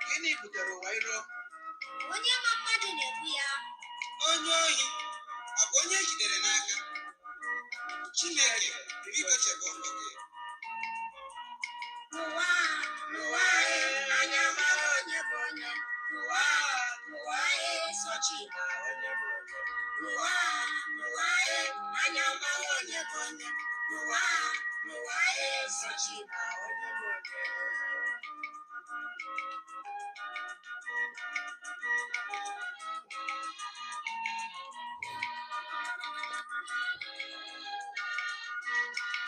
Gịnị butere ụwa iro? Onye ma mmadụ na-ebu ya. Onye ohi ọ bụ onye ejidere n'aka? Chineke biko chebe ụmụ gị. N'ụwa anya mara onye bụ onye. N'ụwa sochi ma onye bụ onye. N'ụwa anya mara onye bụ onye. N'ụwa sochi ma onye bụ onye.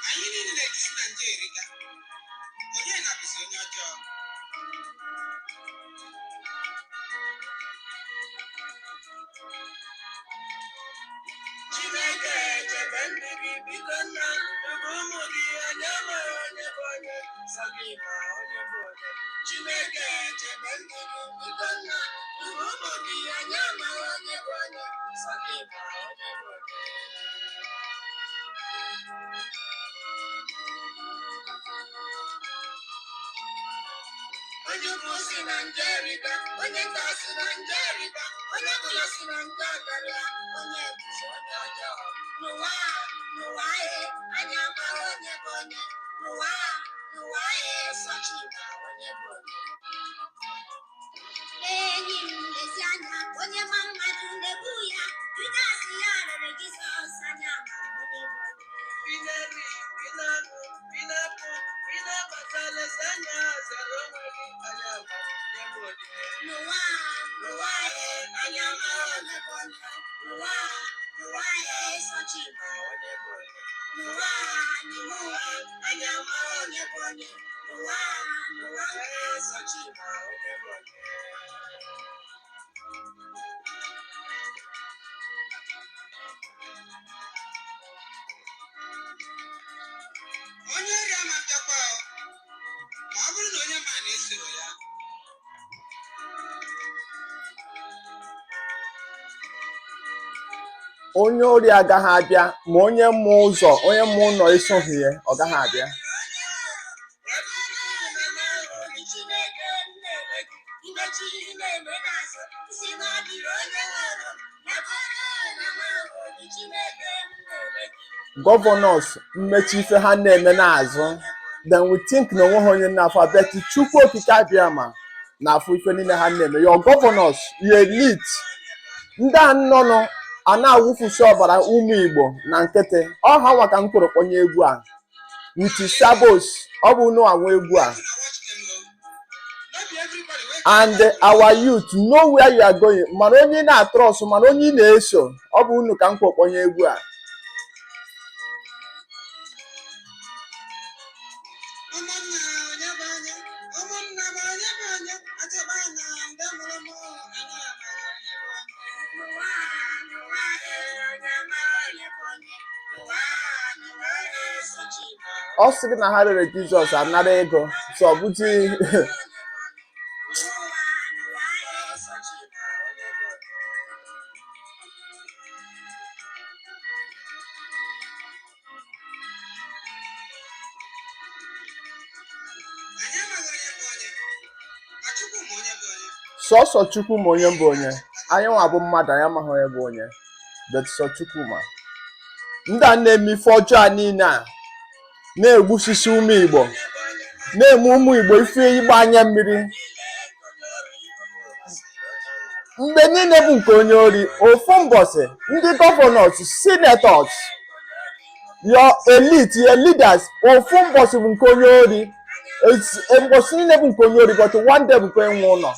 Anyị niile na-etisi na nje erika. Onye na-abụzi onye ọjọọ. Chineke chebe ndị gị biko nna ụmụ gị onye mara onye bụ onye sọ gị ma onye bụ onye. Chineke chebe ndị gị biko nna ụmụ gị onye mara onye bụ onye sọ gị ma onye bụ onye. Onye ukwu si na nje erika, onye nta si na nje erika, onye ọbụla si na nje akarịa, onye bụzi onye ọjọọ. N'ụwa anya mara onye bụ onye. N'ụwa sochi ma onye bụ onye. Enyi m lezi anya, onye ma mmadụ na-ebu ya. Judas ya rere Jizọs anya ma onye bụ onye. Bineri, binarụ, binapụ, binabata lezi anya zere onwe gị anya ma onye bụ onye. N'ụwa anya mara onye bụ onye. N'ụwa sochi ma onye bụ onye. N'ụwa anya mara onye bụ onye. N'ụwa sochi ma onye bụ onye. Onye ori ama mbịakwa ma ọ bụrụ na onye ma na-esoro ya. Onye ori agaghị abịa ma onye mma ụzọ onye mma ụlọ esoghị ya ọ gaghị abịa. Gọvanọs mmechi ife ha na-eme n'azụ then we think na onwe ha onye n'afọ abịa Chukwu okike abịa ma n'afọ ife niile ha na-eme. Your governors, your elite, ndị a nnọnụ a na-awụfusi ọbara ụmụ Igbo na nkịtị ọ ha nwa ka m kwuru kpọnye egwu a with sabos ọ bụ unu anwa egwu a and our youth know where you are going. Mana onye na-atrọs mana onye na-eso ọ bụ unu ka m kwuru kpọnye egwu a. Ọ sịrị na ha rere Jizọs anara ego so ọ bụzi sọsọ Chukwu ma onye bụ onye. Anyị nwa bụ mmadụ anyị amaghị onye bụ onye but sọ Chukwu ma. Ndị a na-eme ife ọjọọ a niile a na-egbusisi ụmụ Igbo na-eme ụmụ Igbo ife ịgba anya mmiri mgbe niile bụ nke onye ori. Ofu mbọsị ndị gọvanọs, senators, your elite, your leaders, ofu mbọsị bụ nke onye ori. Mbọsị niile bụ nke onye ori but one day bụ nke enwe ụlọ.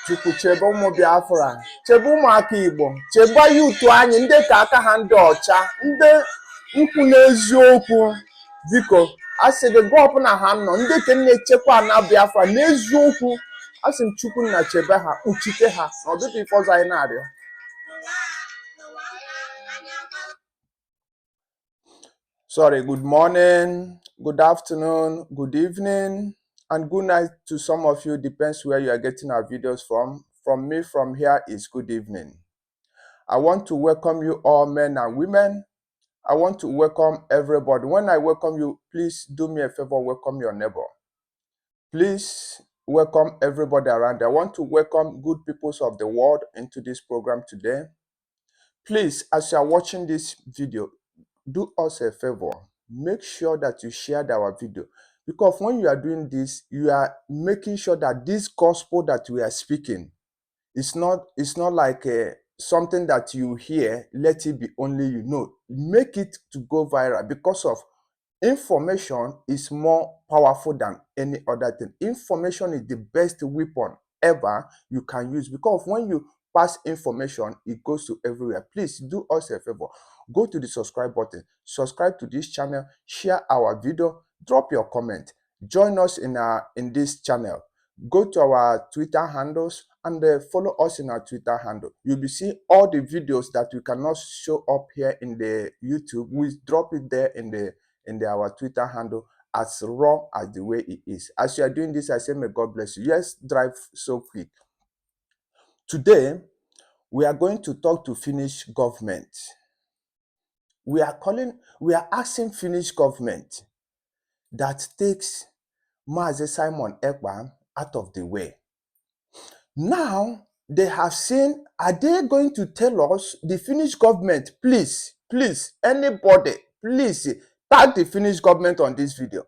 Chukwu chebe ụmụ Biafra, chebe ụmụaka Igbo, chebe yutu anyị ndị ka aka ha ndị ọcha, ndị nkwu n'eziokwu. Biko a sị gị gụọ ọbụla ha nọ ndị ka na-echekwa na Biafra n'eziokwu asị m chukwu nna chebe ha kpuchite ha na ọdịdị ife ọzọ anyị na-arịọ. Sorry, good morning, good afternoon, good evening, and good night to some of you, depends where you are getting our videos from. From me, from here is good evening. I want to welcome you all, men and women. I want to welcome everybody. When I welcome you, please do me a favor, welcome your neighbor. Please welcome everybody around. I want to welcome good peoples of the world into this program today. Please, as you are watching this video, do us a favor. Make sure that you share our video, because when you are doing this, you are making sure that this gospel that we are speaking it's not like something that you hear, let it be only you know. Make it to go viral, because of information is more powerful than any other thing. Information is the best weapon ever you can use, because when you pass information, it goes to everywhere. Please do us a favor. Go to the subscribe button, subscribe to this channel, share our video, drop your comment, join us in this channel. Go to our Twitter handles and follow us in our Twitter handle. You'll be seeing all the videos that we cannot show up here in the YouTube. We drop it there in our Twitter handle as raw as the way it is. As you are doing this, I say may God bless you. Yes, drive so quick. Today, we are going to talk to Finnish government. We are asking Finnish government that takes Mazi Simon Ekpa out of the way. Now, they have seen, are they going to tell us, the Finnish government, please, anybody, please, tag the Finnish government on this video.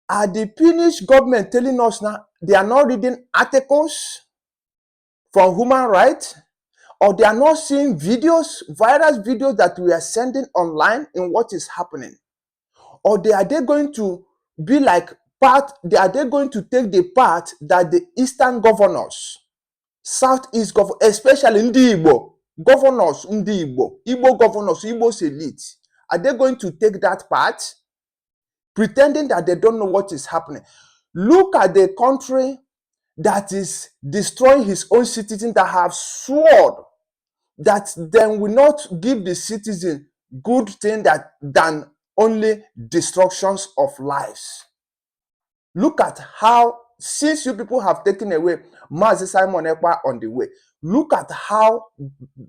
Are the Finnish government telling us now they are not reading articles from human rights, or they are not seeing videos, virus videos that we are sending online in what is happening? Or are they going to be like are they going to take the part that the Eastern governors, Southeast governors, especially Ndi Igbo governors, Igbo governors, Igbo's elite, are they going to take that part, pretending that they don't know what is happening? Look at the country that is destroying his own citizens, that have sworn that they will not give the citizen good thing than only destructions of lives. Look at how, since you people have taken away Mazi Simon Ekpa on the way, look at how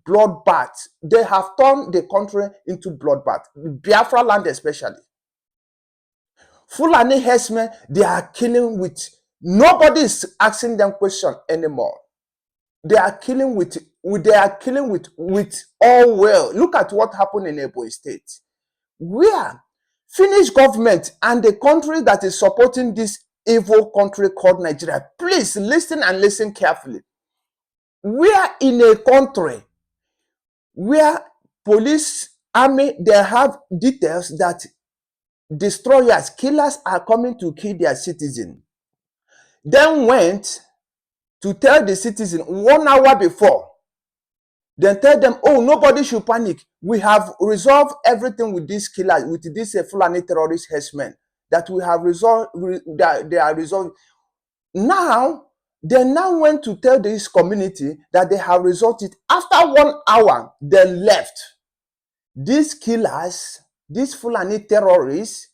bloodbath, they have turned the country into bloodbath. Biafra land especially. Fulani herdsmen, they are killing with, nobody is asking them question anymore. They are killing with all well. Look at what happened in Ekpa State, where Finnish government and the country that is supporting this evil country called Nigeria. Please listen and listen carefully. We are in a country where police, army, they have details that destroyers, killers are coming to kill their citizen. Then went to tell the citizen 1 hour before. Then tell them, oh, nobody should panic. We have resolved everything with these killers, with these Fulani terrorist herdsmen. That we have resolved, that they are resolved. Now, they now went to tell this community that they have resolved it. After 1 hour, they left. These killers, these Fulani terrorists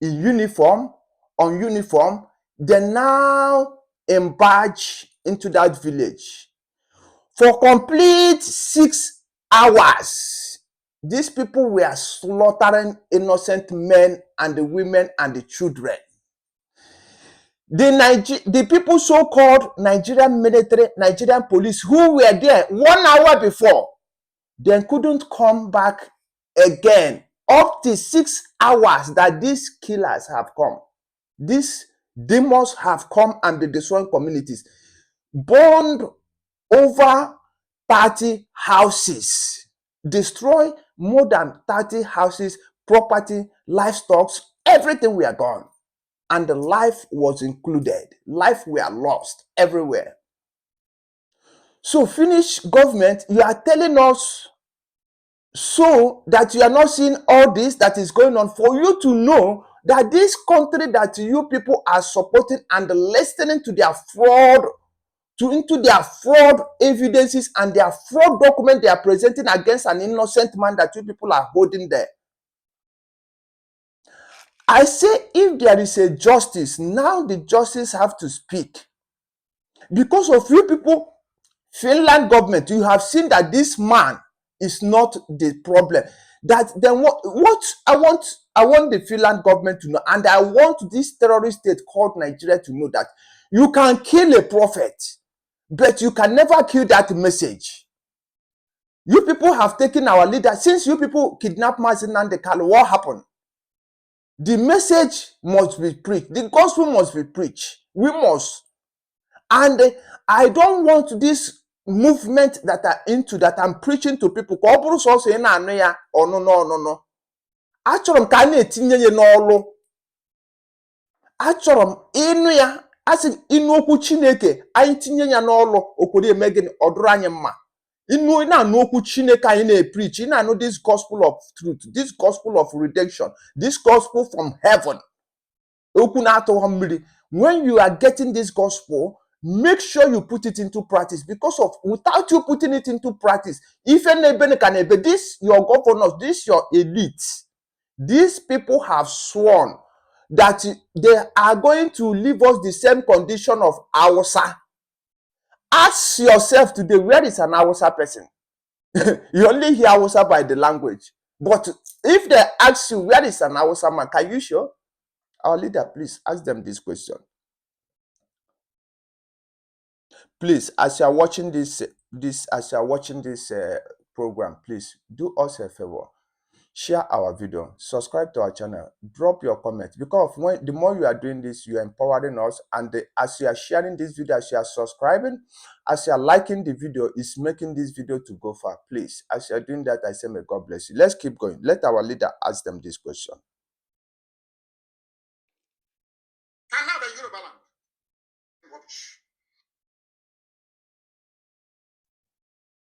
in uniform, on uniform, they now embarge into that village. For complete 6 hours, these people were slaughtering innocent men and the women and the children. The people so-called Nigerian military, Nigerian police, who were there 1 hour before, then couldn't come back again. Up to 6 hours that these killers have come. These demons have come and be destroying communities. Burned over 30 houses. Destroy more than 30 houses, property, livestock, everything were gone. And the life was included. Life were lost everywhere. So Finnish government, you are telling us so that you are not seeing all this that is going on, for you to know that this country that you people are supporting and listening to their fraud, into their fraud evidences and their fraud document they are presenting against an innocent man that you people are holding there. I say if there is a justice, now the justice have to speak. Because of you people, Finland government, you have seen that this man is not the problem. That then what I want the Finland government to know, and I want this terrorist state called Nigeria to know that you can kill a prophet, but you can never kill that message. You people have taken our leader. Since you people kidnapped Mazi and Kanu, what happened? The message must be preached. The gospel must be preached. We must. And I don't want this movement that are into that I'm preaching to people. Ka ọ bụrụ sọsọ ị na-anụ ya ọnụnọ. Achọrọ m ka a na-etinye ya n'ọlụ. Achọrọ m ịnụ ya. Asị ịnụ okwu Chineke, anyị tinye ya n'ọlụ, okwere eme gịnị, ọ dụrụ anyị mma. Ịnụ na-anụ okwu Chineke anyị na-preach, ị na-anụ this gospel of truth, this gospel of redemption, this gospel from heaven. Okwu na-atụghị mmiri. When you are getting this gospel, make sure you put it into practice, because of without you putting it into practice, if this your governors, this your elite, these people have sworn that they are going to leave us the same condition of Hausa. Ask yourself today, where is an Hausa person? You only hear Hausa by the language, but if they ask you where is an Hausa man, can you show? Our leader, please ask them this question. Please, as you are watching this program, please do us a favor. Share our video, subscribe to our channel, drop your comments, because the more you are doing this, you are empowering us. And as you are sharing this video, as you are subscribing, as you are liking the video, it's making this video to go far. Please, as you are doing that, I say may God bless you. Let's keep going. Let our leader ask them this question. And now the Yoruba land. Rubbish.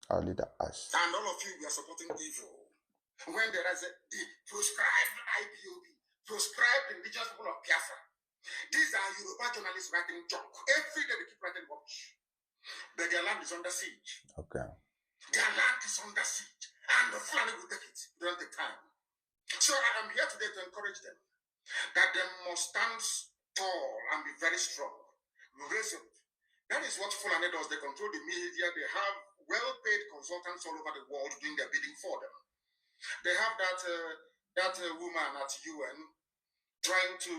Our leader asks. And all of you are supporting evil. When there is the proscribed IPOB, proscribed indigenous people of Biafra. These are Yoruba journalists writing junk. Every day they keep writing rubbish. But their land is under siege. Okay. Their land is under siege. And the Fulani will take it. They don't take time. So I am here today to encourage them that they must stand tall and be very strong. Resolute. That is what Fulani does. They control the media. They have well-paid consultants all over the world doing their bidding for them. They have that woman at UN trying to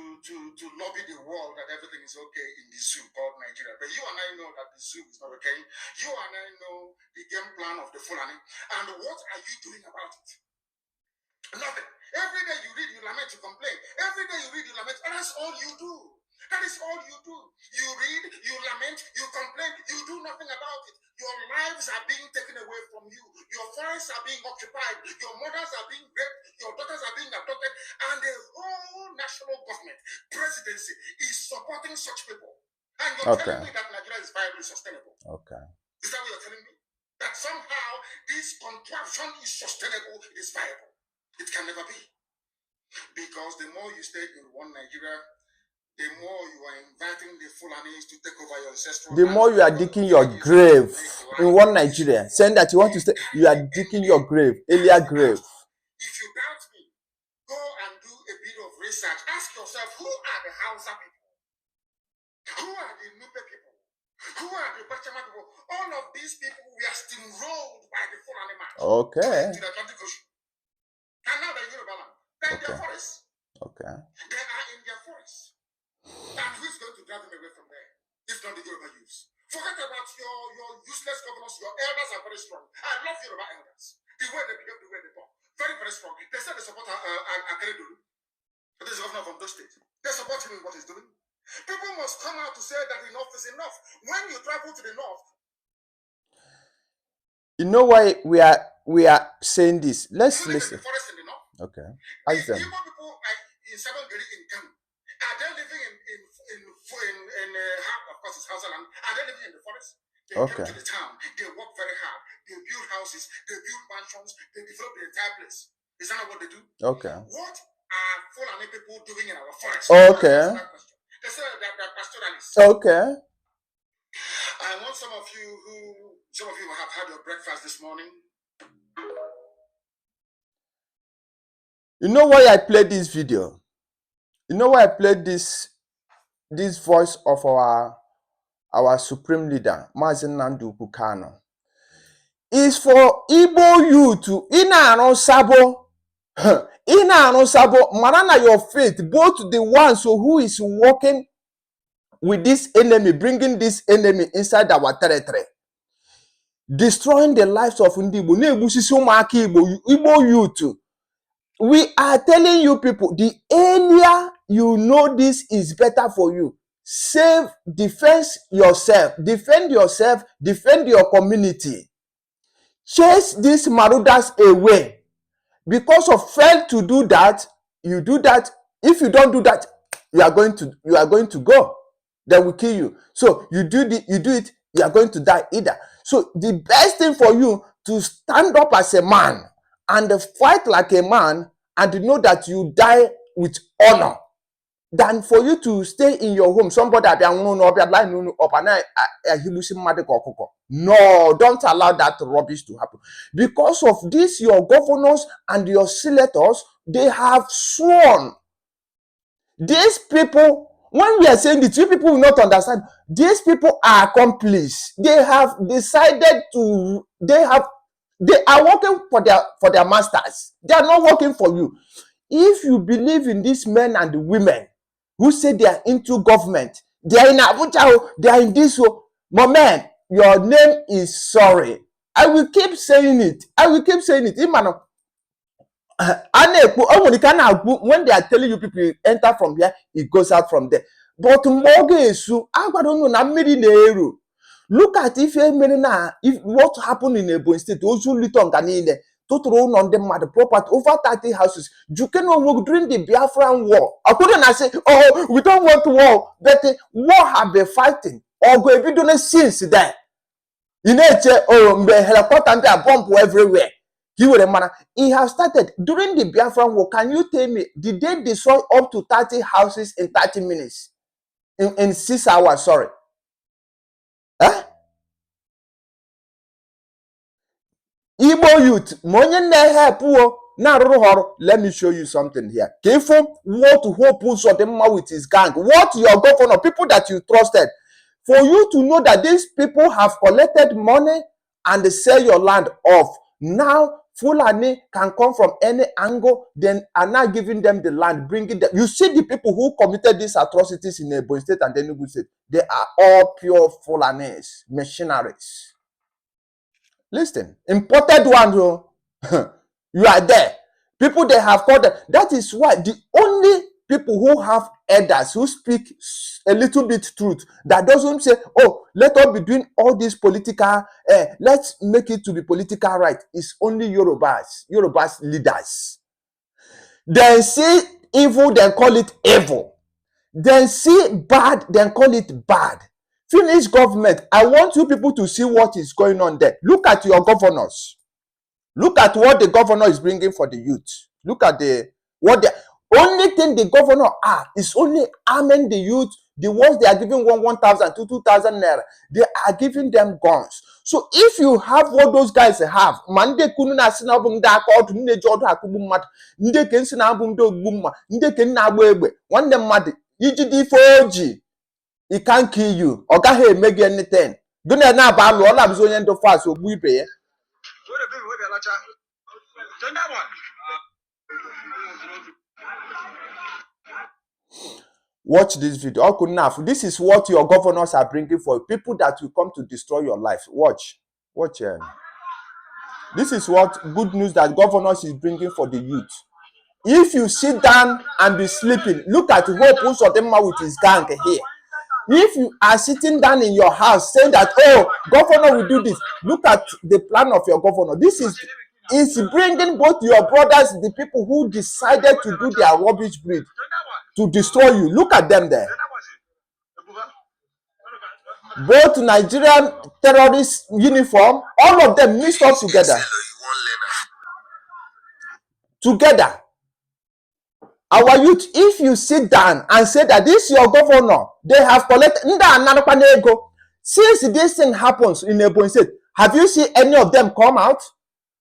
lobby the world that everything is okay in the zoo called Nigeria. But you and I know that the zoo is not okay. You and I know the game plan of the Fulani. And what are you doing about it? Nothing. Every day you read, you lament, you complain. Every day you read, you lament, and that's all you do. That is all you do. You read, you lament, you complain, you do nothing about it. Your lives are being taken away from you. Your forests are being occupied. Your mothers are being raped. Your daughters are being abducted. And the whole national government, presidency, is supporting such people. And you're telling me that Nigeria is viably sustainable. Okay. Is that what you're telling me? That somehow this contraption is sustainable, it is viable. It can never be. Because the more you stay in one Nigeria, the more you are inviting the Fulanis to take over your ancestral the more you are digging your grave in one Nigeria, saying that you want to stay, you are digging your grave, earlier grave. If you doubt me, go and do a bit of research. Ask yourself, who are the Hausa people? Who are the Nupe people? Who are the Bachama people? All of these people were steamrolled by the Fulani man. Okay. To the Atlantic Ocean. And now they're Yoruba land. They're in their forests. Okay. They are in their forests. And who's going to drive them away from there? If not the Yoruba youths. Forget about your useless governors. Your elders are very strong. I love Yoruba elders. The way they behave, the way they talk. Very, very strong. They said they support Akeredolu. This is governor from those states. They support him in what he's doing. People must come out to say that enough is enough. When you travel to the north. You know why we are saying this? Let's listen. The forest in the north. Okay. Ask them. Igbo people are in Sabongeri in Kanu. Are they living in of course it's house land? Are they living in the forest? They come to the town. They work very hard. They build houses. They build mansions. They develop the entire place. Is that not what they do? Okay. What Fulani people doing in our forest? Okay. They say they're pastoralists. Okay. I want some of you have had your breakfast this morning. You know why I played this video? You know why I played this voice of our supreme leader, Mazi Nnamdi Kanu? Is for Igbo youth to ina sabo marana your faith, both the ones who is working with this enemy, bringing this enemy inside our territory, destroying the lives of Igbo youth. We are telling you people, the earlier you know this is better for you, defend yourself, defend your community. Chase these marauders away. Because of fail to do that, you do that. If you don't do that, you are going to go. They will kill you. So you do it, you are going to die either. So the best thing for you to stand up as a man and fight like a man and know that you die with honor, than for you to stay in your home. Somebody no, don't allow that rubbish to happen. Because of this, your governors and your senators, they have sworn. These people, when we are saying this, you people will not understand. These people are accomplices. They have decided to, they are working for their masters. They are not working for you. If you believe in these men and women who say they are into government, they are in Abuja, they are in this, my man, your name is sorry. I will keep saying it. When they are telling you people enter from here, it goes out from there. But look at if what happened in Ebonyi State, Totoro on them the property over 30 houses. You cannot work during the Biafran war. I couldn't say, oh, we don't want war, but war have been fighting. Or go if you don't since then. You know, oh, the helicopter and bomb everywhere. He has started during the Biafran war. Can you tell me, did they destroy up to 30 houses in 30 minutes? In 6 hours, sorry. Huh? Igbo youth, let me show you something here. What hope with his gang? What your governor, people that you trusted, for you to know that these people have collected money and they sell your land off. Now Fulani can come from any angle, then are now giving them the land, bringing them. You see the people who committed these atrocities in Ebonyi State and Enugu State, they are all pure Fulanis, machineries. Listen, imported one, you are there. People they have called them. That is why the only people who have elders who speak a little bit truth, that doesn't say, oh, let us be doing all these political, let's make it to be political right, is only Yorubas leaders. Then see evil, then call it evil. Then see bad, then call it bad. Finish government. I want you people to see what is going on there. Look at your governors. Look at what the governor is bringing for the youth. Look at what the only thing the governor is only arming the youth. The ones they are giving 1,000 to 2,000 naira, they are giving them guns. So if you have what those guys have, mande kunu na sinabum da akọdụ nne jodo akugbu mmadụ, nde ke nsi na abum do ogbu mma, nde ke na agba egbe, nwanne mmadụ ijide ife oji, it can't kill you. Or can't he make anything. Do not know about all I'm so into fast or we pay. Watch this video. This is what your governors are bringing for people that will come to destroy your life. Watch. This is what good news that governors is bringing for the youth. If you sit down and be sleeping, look at Hope Uzodinma with his gang here. If you are sitting down in your house saying that, oh, governor will do this, look at the plan of your governor. This is bringing both your brothers, the people who decided to do their rubbish breed, to destroy you. Look at them there. Both Nigerian terrorist uniform, all of them mixed up together. Our youth, if you sit down and say that this is your governor, they have collected since this thing happens in Ebonyi State, have you seen any of them come out?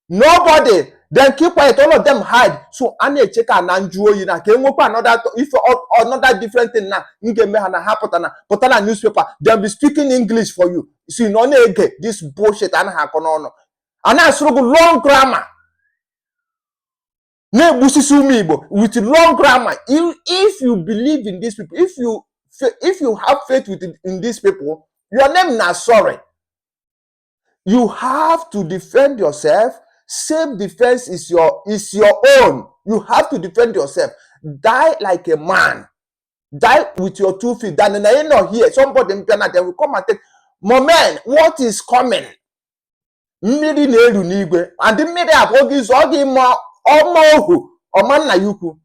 Nobody. Then keep quiet, all of them hide. So ane cheka nanjuo you na another if another different thing na put on a newspaper, they'll be speaking English for you. So you know this bullshit and I struggle long grammar. With long grammar. If you believe in these people, if you have faith in these people, your name is sorry. You have to defend yourself. Self-defense is your own. You have to defend yourself. Die like a man. Die with your 2 feet. Then I not here. Somebody in Canada will come and take. Moment, what is coming? Mmiri na-eru n'igwe. And the mmiri abụghị zọghị ma ọma ohu na yuku.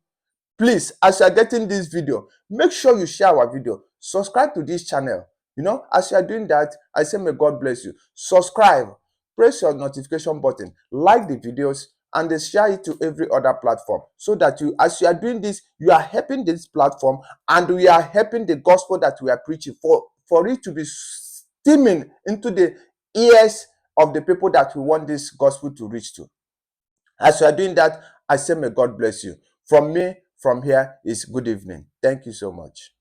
Please, as you are getting this video, make sure you share our video. Subscribe to this channel. You know, as you are doing that, I say may God bless you. Subscribe, press your notification button, like the videos, and then share it to every other platform. So that you, as you are doing this, you are helping this platform and we are helping the gospel that we are preaching for it to be steaming into the ears of the people that we want this gospel to reach to. As you are doing that, I say may God bless you. From me, from here is good evening. Thank you so much.